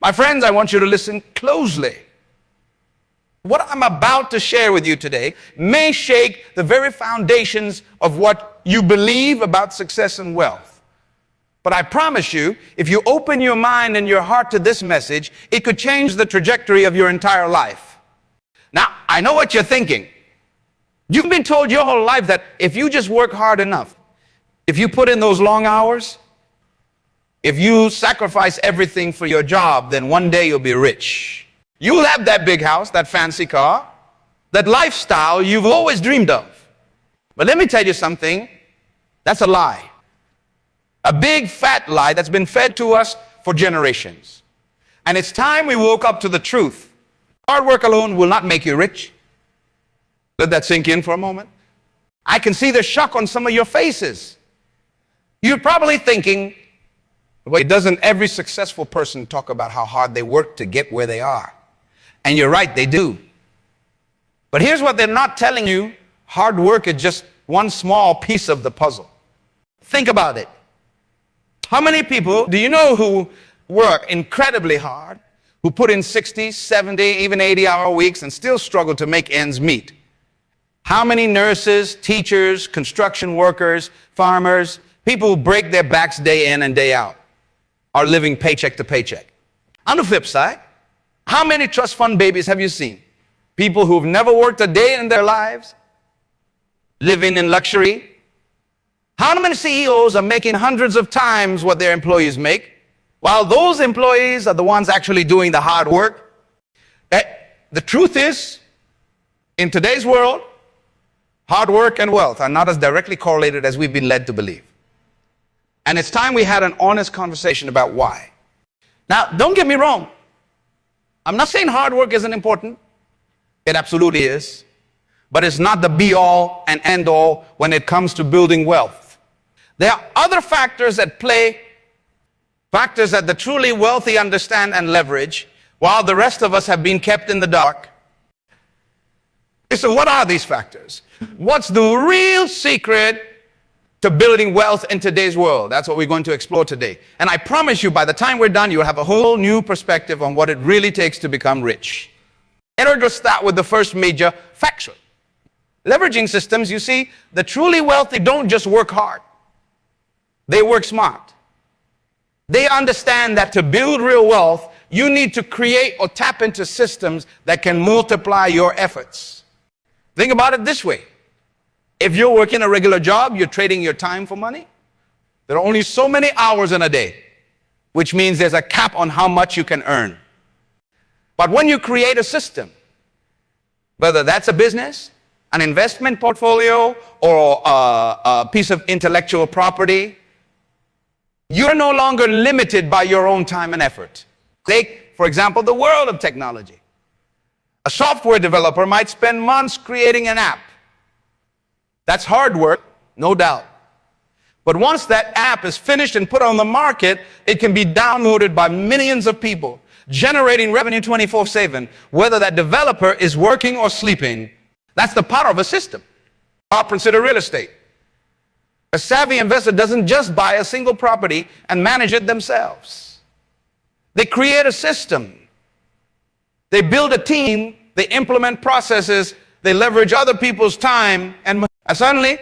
My friends, I want you to listen closely. What I'm about to share with you today may shake the very foundations of what you believe about success and wealth. But I promise you, if you open your mind and your heart to this message, it could change the trajectory of your entire life. Now, I know what you're thinking. You've been told your whole life that if you just work hard enough, if you put in those long hours, if you sacrifice everything for your job, then one day you'll be rich. You'll have that big house, that fancy car, that lifestyle you've always dreamed of. But let me tell you something, that's a lie. A big fat lie that's been fed to us for generations. And it's time we woke up to the truth. Hard work alone will not make you rich. Let that sink in for a moment. I can see the shock on some of your faces. You're probably thinking, well, doesn't every successful person talk about how hard they work to get where they are? And you're right, they do. But here's what they're not telling you. Hard work is just one small piece of the puzzle. Think about it. How many people do you know who work incredibly hard, who put in 60, 70, even 80-hour weeks and still struggle to make ends meet? How many nurses, teachers, construction workers, farmers, people who break their backs day in and day out are living paycheck to paycheck? On the flip side, how many trust fund babies have you seen? People who've never worked a day in their lives, living in luxury. How many CEOs are making hundreds of times what their employees make, while those employees are the ones actually doing the hard work? The truth is, in today's world, hard work and wealth are not as directly correlated as we've been led to believe. And it's time we had an honest conversation about why. Now, don't get me wrong. I'm not saying hard work isn't important. It absolutely is. But it's not the be-all and end-all when it comes to building wealth. There are other factors at play, factors that the truly wealthy understand and leverage, while the rest of us have been kept in the dark. So what are these factors? What's the real secret to building wealth in today's world? That's what we're going to explore today. And I promise you, by the time we're done, you'll have a whole new perspective on what it really takes to become rich. In order to start with the first major factor, leveraging systems, you see, the truly wealthy don't just work hard. They work smart. They understand that to build real wealth, you need to create or tap into systems that can multiply your efforts. Think about it this way. If you're working a regular job, you're trading your time for money. There are only so many hours in a day, which means there's a cap on how much you can earn. But when you create a system, whether that's a business, an investment portfolio, or a piece of intellectual property, you're no longer limited by your own time and effort. Take, for example, the world of technology. A software developer might spend months creating an app. That's hard work, no doubt. But once that app is finished and put on the market, it can be downloaded by millions of people, generating revenue 24/7, whether that developer is working or sleeping. That's the power of a system. Opposite of real estate. A savvy investor doesn't just buy a single property and manage it themselves. They create a system. They build a team. They implement processes. They leverage other people's time, and suddenly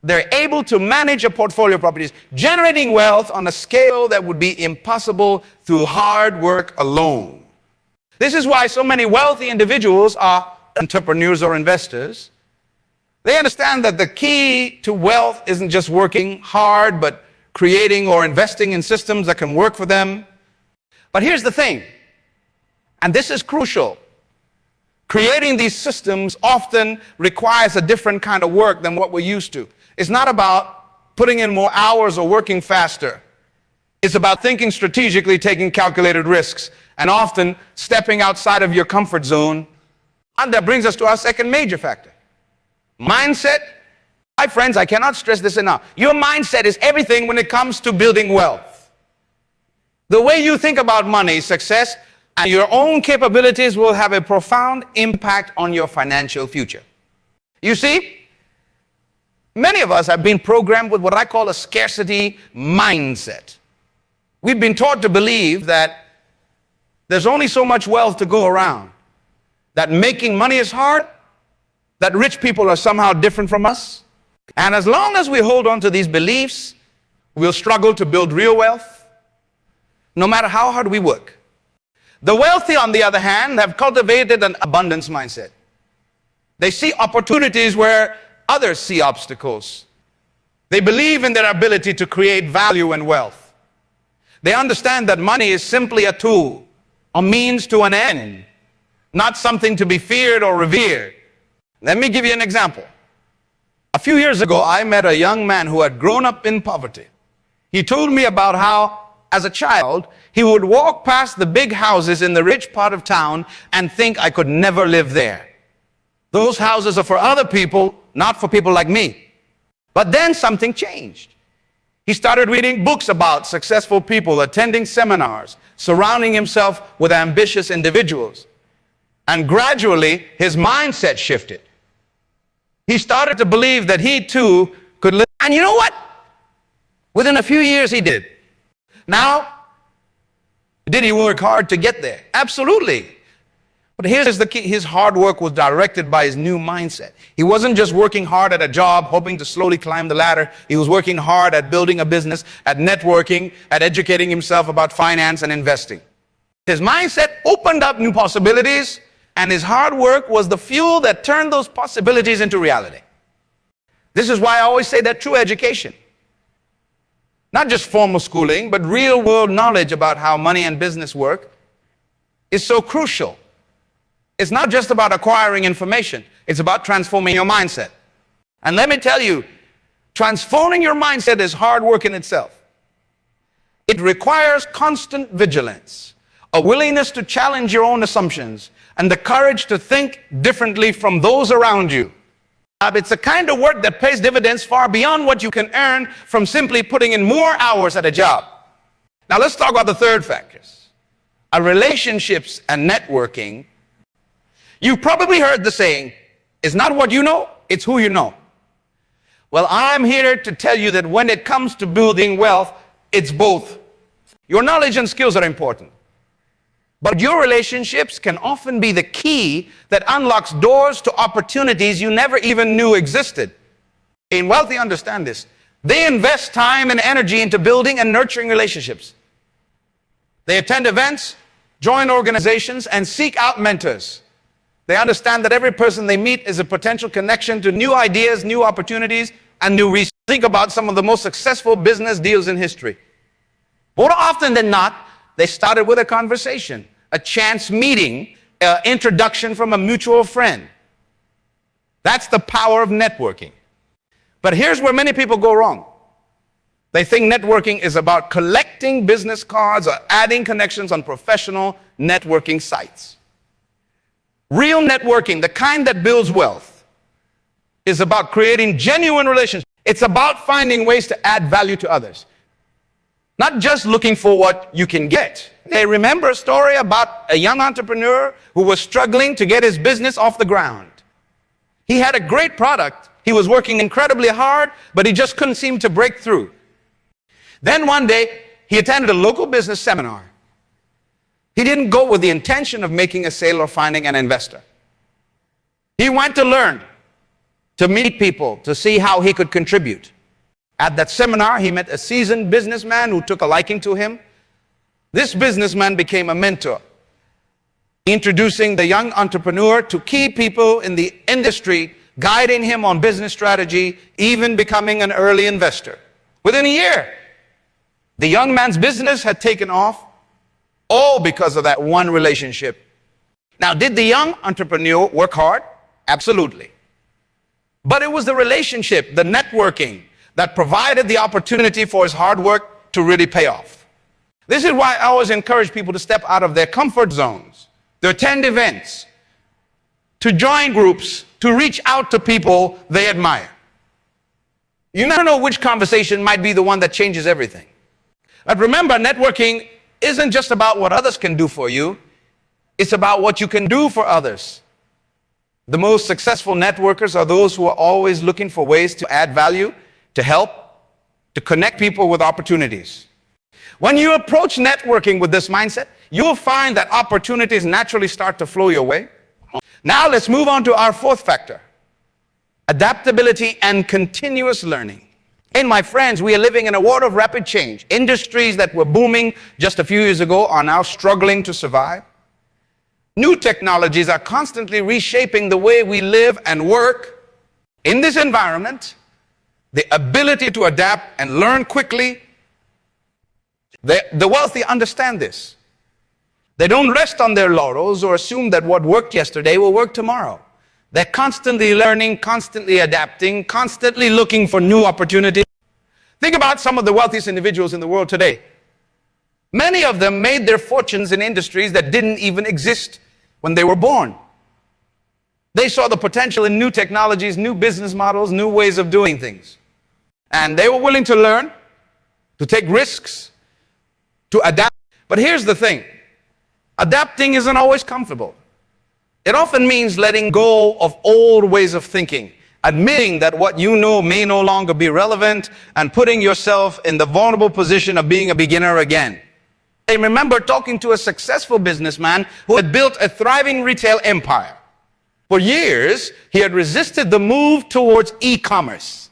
they're able to manage a portfolio of properties, generating wealth on a scale that would be impossible through hard work alone. This is why so many wealthy individuals are entrepreneurs or investors. They understand that the key to wealth isn't just working hard, but creating or investing in systems that can work for them. But here's the thing, and this is crucial. Creating these systems often requires a different kind of work than what we're used to. It's not about putting in more hours or working faster. It's about thinking strategically, taking calculated risks, and often stepping outside of your comfort zone. And that brings us to our second major factor. Mindset. My friends, I cannot stress this enough. Your mindset is everything when it comes to building wealth. The way you think about money, success, and your own capabilities will have a profound impact on your financial future. You see, many of us have been programmed with what I call a scarcity mindset. We've been taught to believe that There's only so much wealth to go around. That making money is hard, that rich people are somehow different from us. And as long as we hold on to these beliefs, we'll struggle to build real wealth, no matter how hard we work. The wealthy, on the other hand, have cultivated an abundance mindset. They see opportunities where others see obstacles. They believe in their ability to create value and wealth. They understand that money is simply a tool, a means to an end, not something to be feared or revered. Let me give you an example. A few years ago, I met a young man who had grown up in poverty. He told me about how, as a child, he would walk past the big houses in the rich part of town and think, I could never live there. Those houses are for other people, not for people like me. But then something changed. He started reading books about successful people, attending seminars, surrounding himself with ambitious individuals. And gradually, his mindset shifted. He started to believe that he too could live. And you know what? Within a few years, he did. Now, did he work hard to get there? Absolutely. But here's the key. His hard work was directed by his new mindset. He wasn't just working hard at a job, hoping to slowly climb the ladder. He was working hard at building a business, at networking, at educating himself about finance and investing. His mindset opened up new possibilities, and his hard work was the fuel that turned those possibilities into reality. This is why I always say that true education, not just formal schooling, but real world knowledge about how money and business work, is so crucial. It's not just about acquiring information. It's about transforming your mindset. And let me tell you, transforming your mindset is hard work in itself. It requires constant vigilance, a willingness to challenge your own assumptions, and the courage to think differently from those around you. It's a kind of work that pays dividends far beyond what you can earn from simply putting in more hours at a job. Now let's talk about the third factors. Relationships and networking. You've probably heard the saying, it's not what you know, it's who you know. Well, I'm here to tell you that when it comes to building wealth, it's both. Your knowledge and skills are important, but your relationships can often be the key that unlocks doors to opportunities you never even knew existed. In wealthy, understand this. They invest time and energy into building and nurturing relationships. They attend events, join organizations, and seek out mentors. They understand that every person they meet is a potential connection to new ideas, new opportunities, and new research. Think about some of the most successful business deals in history. More often than not, they started with a conversation, a chance meeting, an introduction from a mutual friend. That's the power of networking. But here's where many people go wrong. They think networking is about collecting business cards or adding connections on professional networking sites. Real networking, the kind that builds wealth, is about creating genuine relationships. It's about finding ways to add value to others, not just looking for what you can get. They remember a story about a young entrepreneur who was struggling to get his business off the ground. He had a great product. He was working incredibly hard, but he just couldn't seem to break through. Then one day, he attended a local business seminar. He didn't go with the intention of making a sale or finding an investor. He went to learn, to meet people, to see how he could contribute. At that seminar, he met a seasoned businessman who took a liking to him. This businessman became a mentor, introducing the young entrepreneur to key people in the industry, guiding him on business strategy, even becoming an early investor. Within a year, the young man's business had taken off, all because of that one relationship. Now, did the young entrepreneur work hard? Absolutely. But it was the relationship, the networking, that provided the opportunity for his hard work to really pay off. This is why I always encourage people to step out of their comfort zones, to attend events, to join groups, to reach out to people they admire. You never know which conversation might be the one that changes everything. But remember, networking isn't just about what others can do for you. It's about what you can do for others. The most successful networkers are those who are always looking for ways to add value, to help, to connect people with opportunities. When you approach networking with this mindset, you'll find that opportunities naturally start to flow your way. Now let's move on to our fourth factor: adaptability and continuous learning. And my friends, we are living in a world of rapid change. Industries that were booming just a few years ago are now struggling to survive. New technologies are constantly reshaping the way we live and work. In this environment, the ability to adapt and learn quickly, the wealthy understand this. They don't rest on their laurels or assume that what worked yesterday will work tomorrow. They're constantly learning, constantly adapting, constantly looking for new opportunities. Think about some of the wealthiest individuals in the world today. Many of them made their fortunes in industries that didn't even exist when they were born. They saw the potential in new technologies, new business models, new ways of doing things. And they were willing to learn, to take risks, to adapt. But here's the thing: adapting isn't always comfortable. It often means letting go of old ways of thinking, admitting that what you know may no longer be relevant, and putting yourself in the vulnerable position of being a beginner again. I remember talking to a successful businessman who had built a thriving retail empire. For years, he had resisted the move towards e-commerce.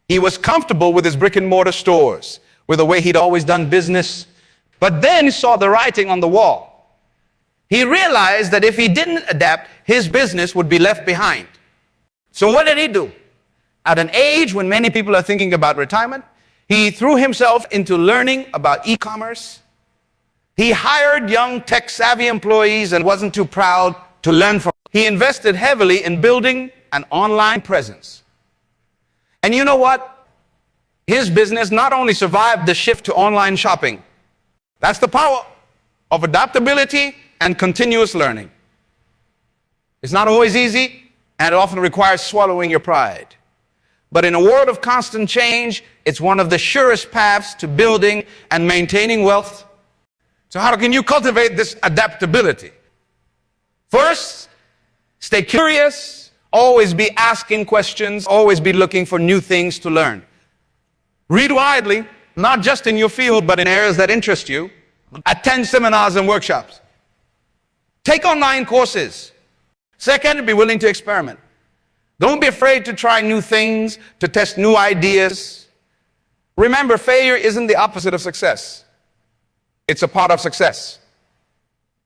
He was comfortable with his brick and mortar stores, with the way he'd always done business, but then he saw the writing on the wall. He realized that if he didn't adapt, his business would be left behind. So what did he do? At an age when many people are thinking about retirement, he threw himself into learning about e-commerce. He hired young tech-savvy employees and wasn't too proud to learn from them. He invested heavily in building an online presence. And you know what? His business not only survived the shift to online shopping. That's the power of adaptability and continuous learning. It's not always easy, and it often requires swallowing your pride. But in a world of constant change, it's one of the surest paths to building and maintaining wealth. So how can you cultivate this adaptability? First, stay curious, always be asking questions, always be looking for new things to learn. Read widely, not just in your field, but in areas that interest you. Attend seminars and workshops. Take online courses. Second, be willing to experiment. Don't be afraid to try new things, to test new ideas. Remember, failure isn't the opposite of success. It's a part of success.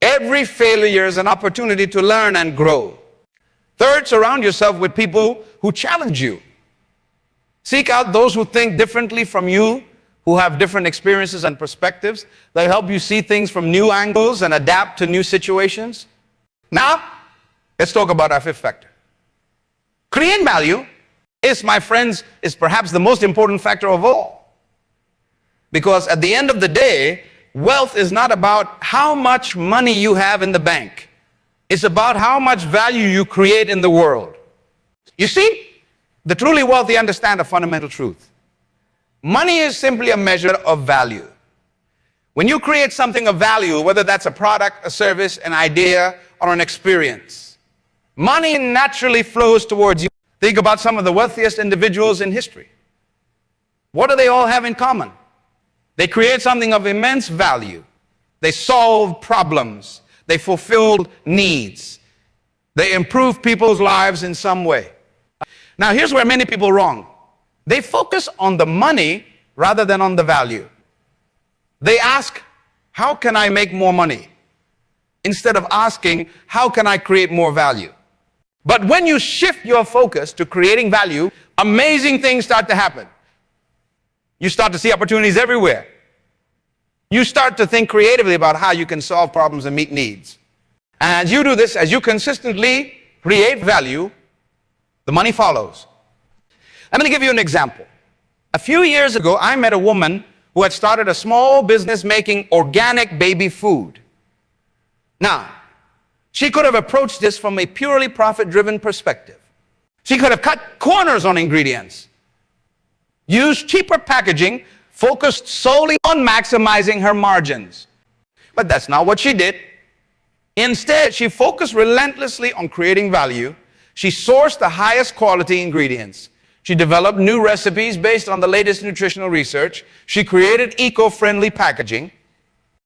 Every failure is an opportunity to learn and grow. Third, surround yourself with people who challenge you. Seek out those who think differently from you, who have different experiences and perspectives. They help you see things from new angles and adapt to new situations. Now, let's talk about our fifth factor. Creating value is, my friends, is perhaps the most important factor of all. Because at the end of the day, wealth is not about how much money you have in the bank. It's about how much value you create in the world. You see, the truly wealthy understand a fundamental truth. Money is simply a measure of value. When you create something of value, whether that's a product, a service, an idea, or an experience, money naturally flows towards you. Think about some of the wealthiest individuals in history. What do they all have in common? They create something of immense value. They solved problems. They fulfilled needs. They improved people's lives in some way. Now, here's where many people are wrong. They focus on the money rather than on the value. They ask, how can I make more money? Instead of asking, how can I create more value? But when you shift your focus to creating value, amazing things start to happen. You start to see opportunities everywhere. You start to think creatively about how you can solve problems and meet needs. And as you do this, as you consistently create value, the money follows. I'm going to give you an example. A few years ago, I met a woman who had started a small business making organic baby food. Now, she could have approached this from a purely profit-driven perspective. She could have cut corners on ingredients, used cheaper packaging, focused solely on maximizing her margins. But that's not what she did. Instead, she focused relentlessly on creating value. She sourced the highest quality ingredients. She developed new recipes based on the latest nutritional research. She created eco-friendly packaging.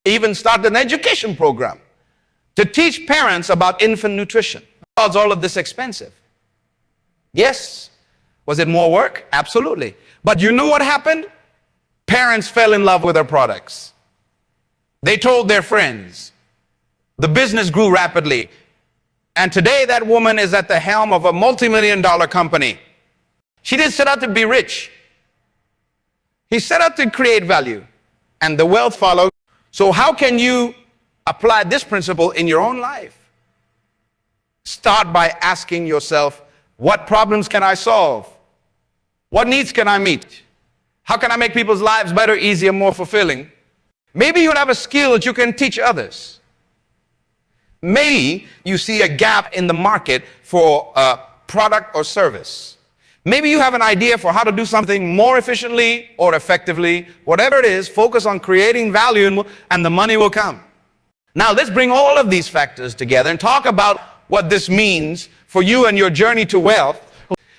Even started an education program to teach parents about infant nutrition. Was all of this expensive? Yes. Was it more work? Absolutely. But you know what happened? Parents fell in love with our products. They told their friends. The business grew rapidly. And today that woman is at the helm of a multi-million-dollar company. She didn't set out to be rich. He set out to create value, and the wealth followed. So how can you apply this principle in your own life? Start by asking yourself, what problems can I solve? What needs can I meet? How can I make people's lives better, easier, more fulfilling? Maybe you have a skill that you can teach others. Maybe you see a gap in the market for a product or service. Maybe you have an idea for how to do something more efficiently or effectively. Whatever it is, focus on creating value and the money will come. Now let's bring all of these factors together and talk about what this means for you and your journey to wealth.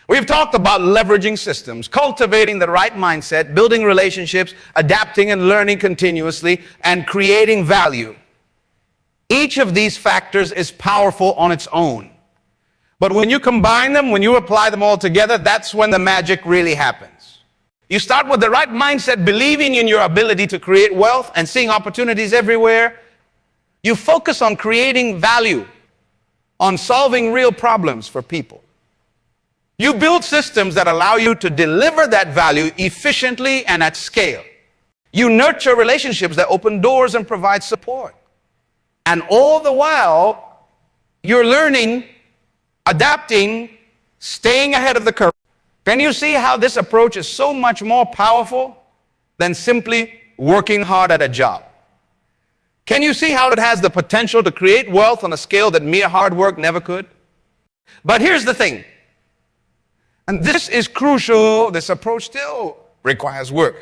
We've talked about leveraging systems, cultivating the right mindset, building relationships, adapting and learning continuously, and creating value. Each of these factors is powerful on its own. But when you combine them, when you apply them all together, that's when the magic really happens. You start with the right mindset, believing in your ability to create wealth and seeing opportunities everywhere. You focus on creating value, on solving real problems for people. You build systems that allow you to deliver that value efficiently and at scale. You nurture relationships that open doors and provide support. And all the while, you're learning, adapting, staying ahead of the curve. Can you see how this approach is so much more powerful than simply working hard at a job? Can you see how it has the potential to create wealth on a scale that mere hard work never could? But here's the thing, and this is crucial, this approach still requires work.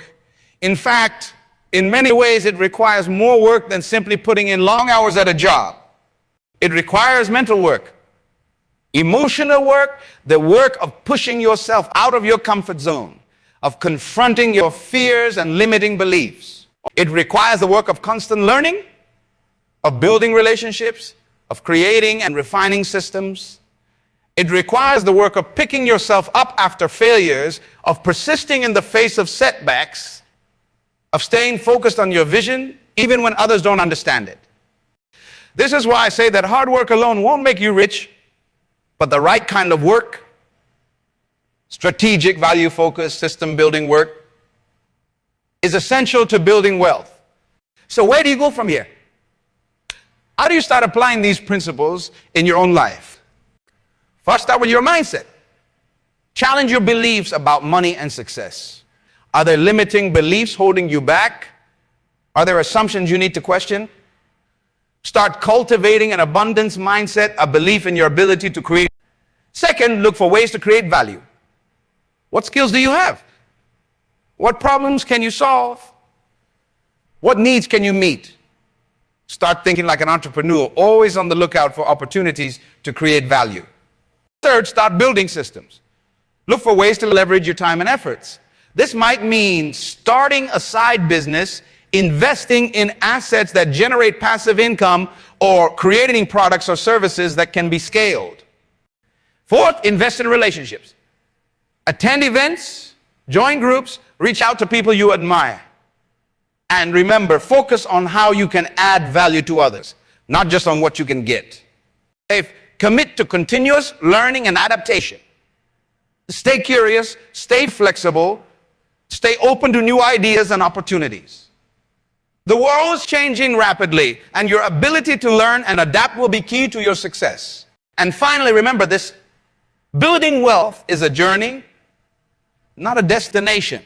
In fact, in many ways, it requires more work than simply putting in long hours at a job. It requires mental work, emotional work, the work of pushing yourself out of your comfort zone, of confronting your fears and limiting beliefs. It requires the work of constant learning, of building relationships, of creating and refining systems. It requires the work of picking yourself up after failures, of persisting in the face of setbacks, of staying focused on your vision, even when others don't understand it. This is why I say that hard work alone won't make you rich, but the right kind of work, strategic, value-focused, system-building work, is essential to building wealth. So where do you go from here? How do you start applying these principles in your own life? First, start with your mindset. Challenge your beliefs about money and success. Are there limiting beliefs holding you back? Are there assumptions you need to question? Start cultivating an abundance mindset, a belief in your ability to create. Second, look for ways to create value. What skills do you have? What problems can you solve? What needs can you meet? Start thinking like an entrepreneur, always on the lookout for opportunities to create value. Third, start building systems. Look for ways to leverage your time and efforts. This might mean starting a side business, investing in assets that generate passive income, or creating products or services that can be scaled. Fourth, invest in relationships. Attend events, join groups, reach out to people you admire. And remember, focus on how you can add value to others, not just on what you can get. Commit to continuous learning and adaptation. Stay curious, stay flexible, stay open to new ideas and opportunities. The world is changing rapidly, and your ability to learn and adapt will be key to your success. And finally, remember this, building wealth is a journey, not a destination.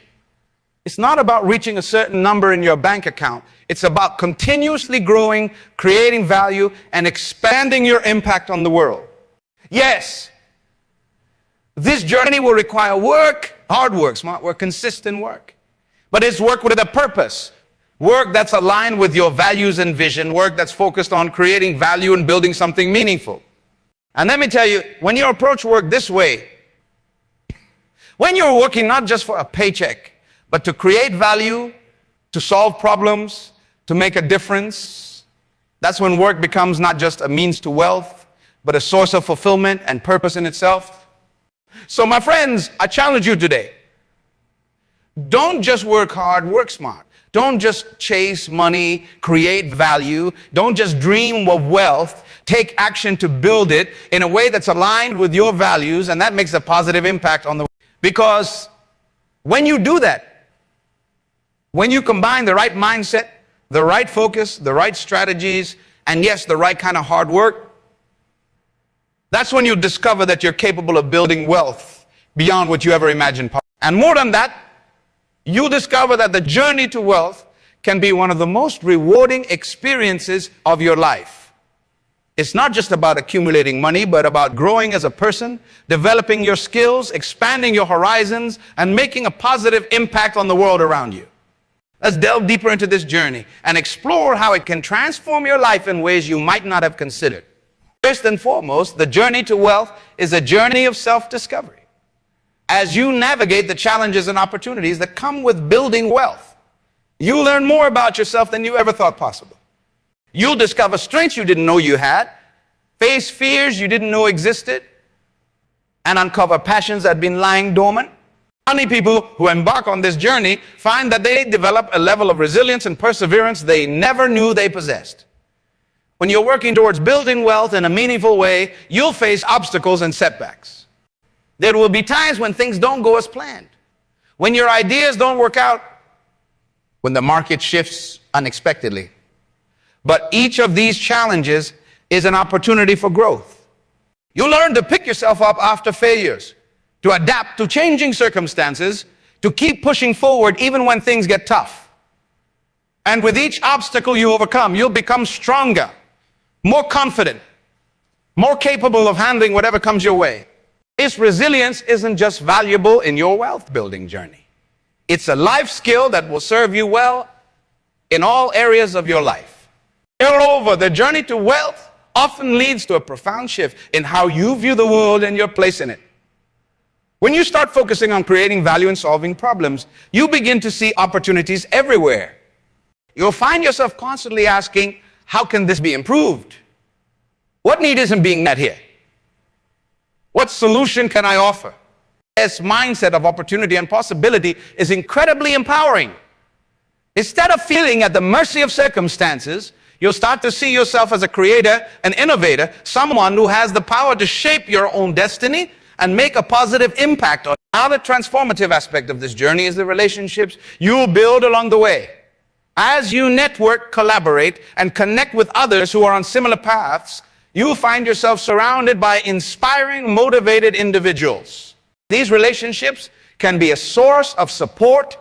It's not about reaching a certain number in your bank account. It's about continuously growing, creating value, and expanding your impact on the world. Yes, this journey will require work, hard work, smart work, consistent work. But it's work with a purpose. Work that's aligned with your values and vision. Work that's focused on creating value and building something meaningful. And let me tell you, when you approach work this way, when you're working not just for a paycheck, but to create value, to solve problems, to make a difference. That's when work becomes not just a means to wealth, but a source of fulfillment and purpose in itself. So my friends, I challenge you today. Don't just work hard, work smart. Don't just chase money, create value. Don't just dream of wealth. Take action to build it in a way that's aligned with your values, and that makes a positive impact on the world. Because when you do that, when you combine the right mindset, the right focus, the right strategies, and yes, the right kind of hard work, that's when you discover that you're capable of building wealth beyond what you ever imagined possible. And more than that, you'll discover that the journey to wealth can be one of the most rewarding experiences of your life. It's not just about accumulating money, but about growing as a person, developing your skills, expanding your horizons, and making a positive impact on the world around you. Let's delve deeper into this journey and explore how it can transform your life in ways you might not have considered. First and foremost, the journey to wealth is a journey of self-discovery. As you navigate the challenges and opportunities that come with building wealth, you'll learn more about yourself than you ever thought possible. You'll discover strengths you didn't know you had, face fears you didn't know existed, and uncover passions that had been lying dormant. Many people who embark on this journey find that they develop a level of resilience and perseverance they never knew they possessed. When you're working towards building wealth in a meaningful way, you'll face obstacles and setbacks. There will be times when things don't go as planned, when your ideas don't work out, when the market shifts unexpectedly. But each of these challenges is an opportunity for growth. You'll learn to pick yourself up after failures, to adapt to changing circumstances, to keep pushing forward even when things get tough. And with each obstacle you overcome, you'll become stronger, more confident, more capable of handling whatever comes your way. This resilience isn't just valuable in your wealth building journey. It's a life skill that will serve you well in all areas of your life. Moreover, the journey to wealth often leads to a profound shift in how you view the world and your place in it. When you start focusing on creating value and solving problems, you begin to see opportunities everywhere. You'll find yourself constantly asking, how can this be improved? What need isn't being met here? What solution can I offer? This mindset of opportunity and possibility is incredibly empowering. Instead of feeling at the mercy of circumstances, you'll start to see yourself as a creator, an innovator, someone who has the power to shape your own destiny and make a positive impact on. Now, the transformative aspect of this journey is the relationships you'll build along the way. As you network, collaborate, and connect with others who are on similar paths, you'll find yourself surrounded by inspiring, motivated individuals. These relationships can be a source of support,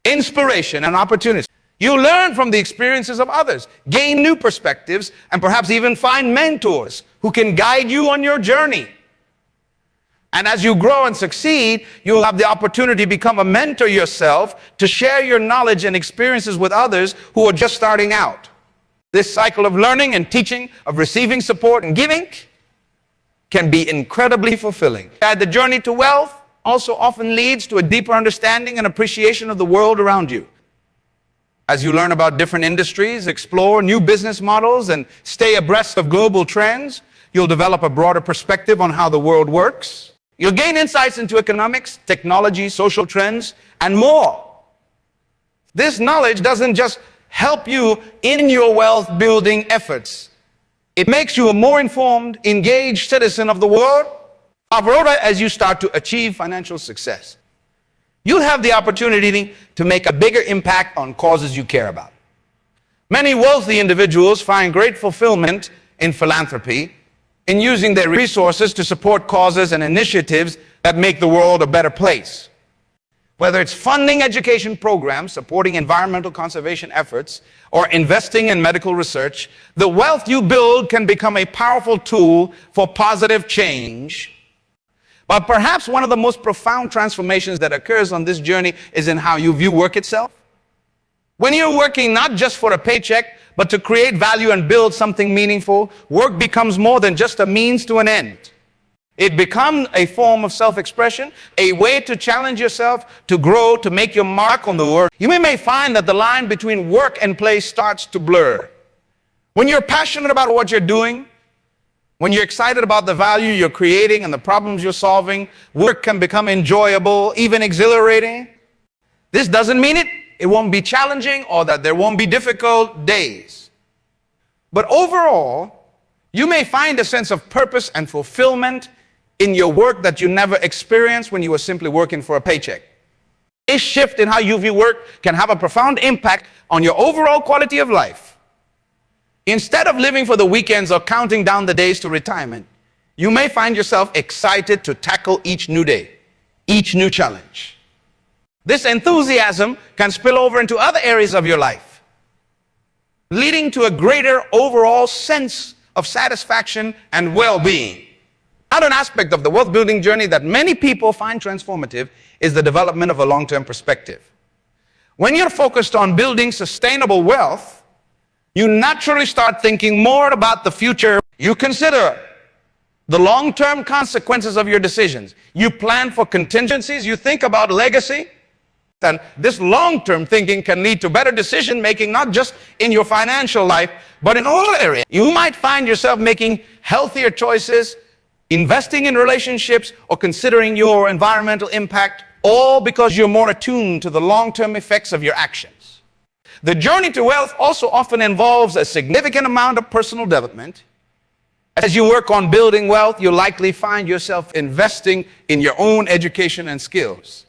inspiration, and opportunity. You learn from the experiences of others, gain new perspectives, and perhaps even find mentors who can guide you on your journey. And as you grow and succeed, you'll have the opportunity to become a mentor yourself, to share your knowledge and experiences with others who are just starting out. This cycle of learning and teaching, of receiving support and giving, can be incredibly fulfilling. The journey to wealth also often leads to a deeper understanding and appreciation of the world around you. As you learn about different industries, explore new business models, and stay abreast of global trends, you'll develop a broader perspective on how the world works. You'll gain insights into economics, technology, social trends, and more. This knowledge doesn't just help you in your wealth building efforts. It makes you a more informed, engaged citizen of the world. However, as you start to achieve financial success, you'll have the opportunity to make a bigger impact on causes you care about. Many wealthy individuals find great fulfillment in philanthropy, in using their resources to support causes and initiatives that make the world a better place. Whether it's funding education programs, supporting environmental conservation efforts, or investing in medical research, the wealth you build can become a powerful tool for positive change. But perhaps one of the most profound transformations that occurs on this journey is in how you view work itself. When you're working not just for a paycheck, but to create value and build something meaningful, work becomes more than just a means to an end. It becomes a form of self-expression, a way to challenge yourself, to grow, to make your mark on the world. You may find that the line between work and play starts to blur. When you're passionate about what you're doing, when you're excited about the value you're creating and the problems you're solving, work can become enjoyable, even exhilarating. This doesn't mean it won't be challenging or that there won't be difficult days. But overall, you may find a sense of purpose and fulfillment in your work that you never experienced when you were simply working for a paycheck. This shift in how you view work can have a profound impact on your overall quality of life. Instead of living for the weekends or counting down the days to retirement, you may find yourself excited to tackle each new day, each new challenge. This enthusiasm can spill over into other areas of your life, leading to a greater overall sense of satisfaction and well-being. Another aspect of the wealth-building journey that many people find transformative is the development of a long-term perspective. When you're focused on building sustainable wealth, you naturally start thinking more about the future. You consider the long-term consequences of your decisions. You plan for contingencies. You think about legacy. And this long-term thinking can lead to better decision-making, not just in your financial life, but in all areas. You might find yourself making healthier choices, investing in relationships, or considering your environmental impact, all because you're more attuned to the long-term effects of your actions. The journey to wealth also often involves a significant amount of personal development. As you work on building wealth, you'll likely find yourself investing in your own education and skills.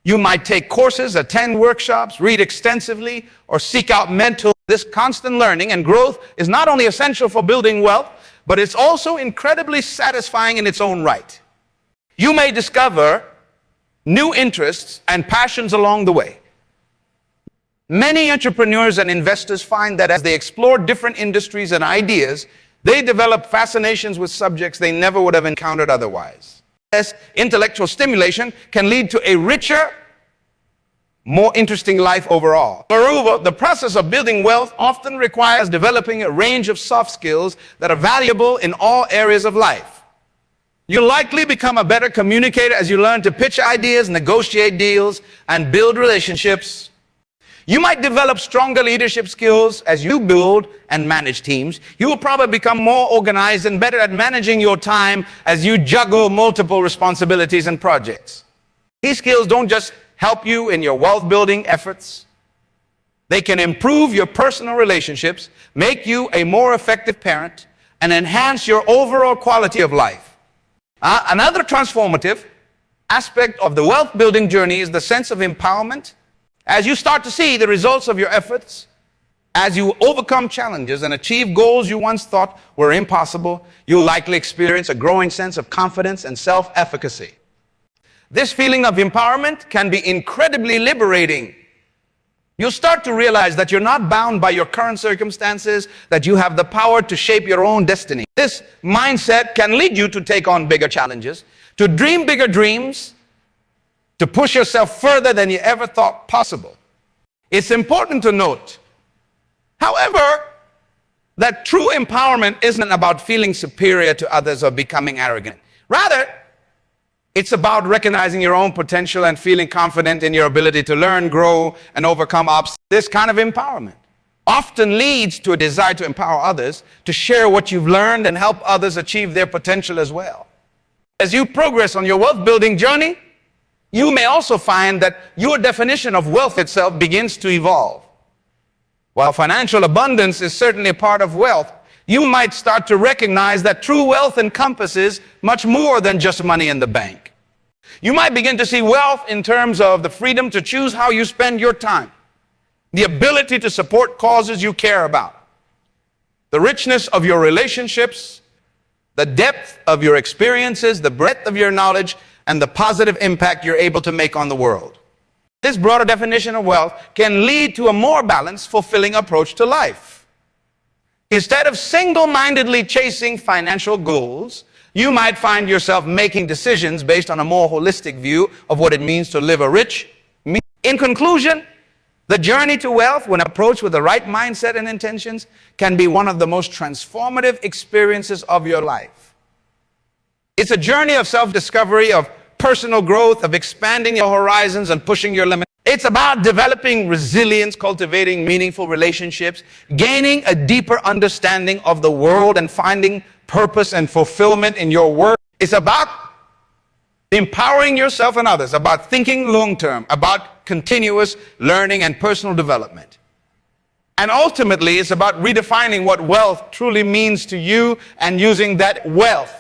You might take courses, attend workshops, read extensively, or seek out mentors. This constant learning and growth is not only essential for building wealth, but it's also incredibly satisfying in its own right. You may discover new interests and passions along the way. Many entrepreneurs and investors find that as they explore different industries and ideas, they develop fascinations with subjects they never would have encountered otherwise. This intellectual stimulation can lead to a richer, more interesting life overall. Moreover, the process of building wealth often requires developing a range of soft skills that are valuable in all areas of life. You'll likely become a better communicator as you learn to pitch ideas, negotiate deals, and build relationships. You might develop stronger leadership skills as you build and manage teams. You will probably become more organized and better at managing your time as you juggle multiple responsibilities and projects. These skills don't just help you in your wealth building efforts. They can improve your personal relationships, make you a more effective parent, and enhance your overall quality of life. Another transformative aspect of the wealth building journey is the sense of empowerment. As you start to see the results of your efforts, as you overcome challenges and achieve goals you once thought were impossible, you'll likely experience a growing sense of confidence and self-efficacy. This feeling of empowerment can be incredibly liberating. You'll start to realize that you're not bound by your current circumstances, that you have the power to shape your own destiny. This mindset can lead you to take on bigger challenges, to dream bigger dreams, to push yourself further than you ever thought possible. It's important to note, however, that true empowerment isn't about feeling superior to others or becoming arrogant. Rather, it's about recognizing your own potential and feeling confident in your ability to learn, grow, and overcome obstacles. This kind of empowerment often leads to a desire to empower others, to share what you've learned and help others achieve their potential as well. As you progress on your wealth building journey, you may also find that your definition of wealth itself begins to evolve. While financial abundance is certainly a part of wealth, you might start to recognize that true wealth encompasses much more than just money in the bank. You might begin to see wealth in terms of the freedom to choose how you spend your time, the ability to support causes you care about, the richness of your relationships, the depth of your experiences, the breadth of your knowledge, and the positive impact you're able to make on the world. This broader definition of wealth can lead to a more balanced, fulfilling approach to life. Instead of single-mindedly chasing financial goals, you might find yourself making decisions based on a more holistic view of what it means to live a rich. In conclusion, the journey to wealth, when approached with the right mindset and intentions, can be one of the most transformative experiences of your life. It's a journey of self-discovery, of personal growth, of expanding your horizons and pushing your limits. It's about developing resilience, cultivating meaningful relationships, gaining a deeper understanding of the world and finding purpose and fulfillment in your work. It's about empowering yourself and others, about thinking long-term, about continuous learning and personal development. And ultimately, it's about redefining what wealth truly means to you and using that wealth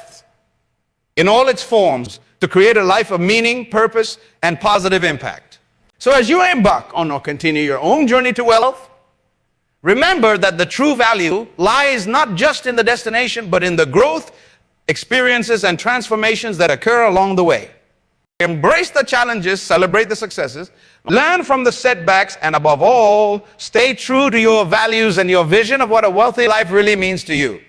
in all its forms to create a life of meaning, purpose, and positive impact. So as you embark on or continue your own journey to wealth, remember that the true value lies not just in the destination, but in the growth, experiences, and transformations that occur along the way. Embrace the challenges, celebrate the successes, learn from the setbacks, and above all, stay true to your values and your vision of what a wealthy life really means to you.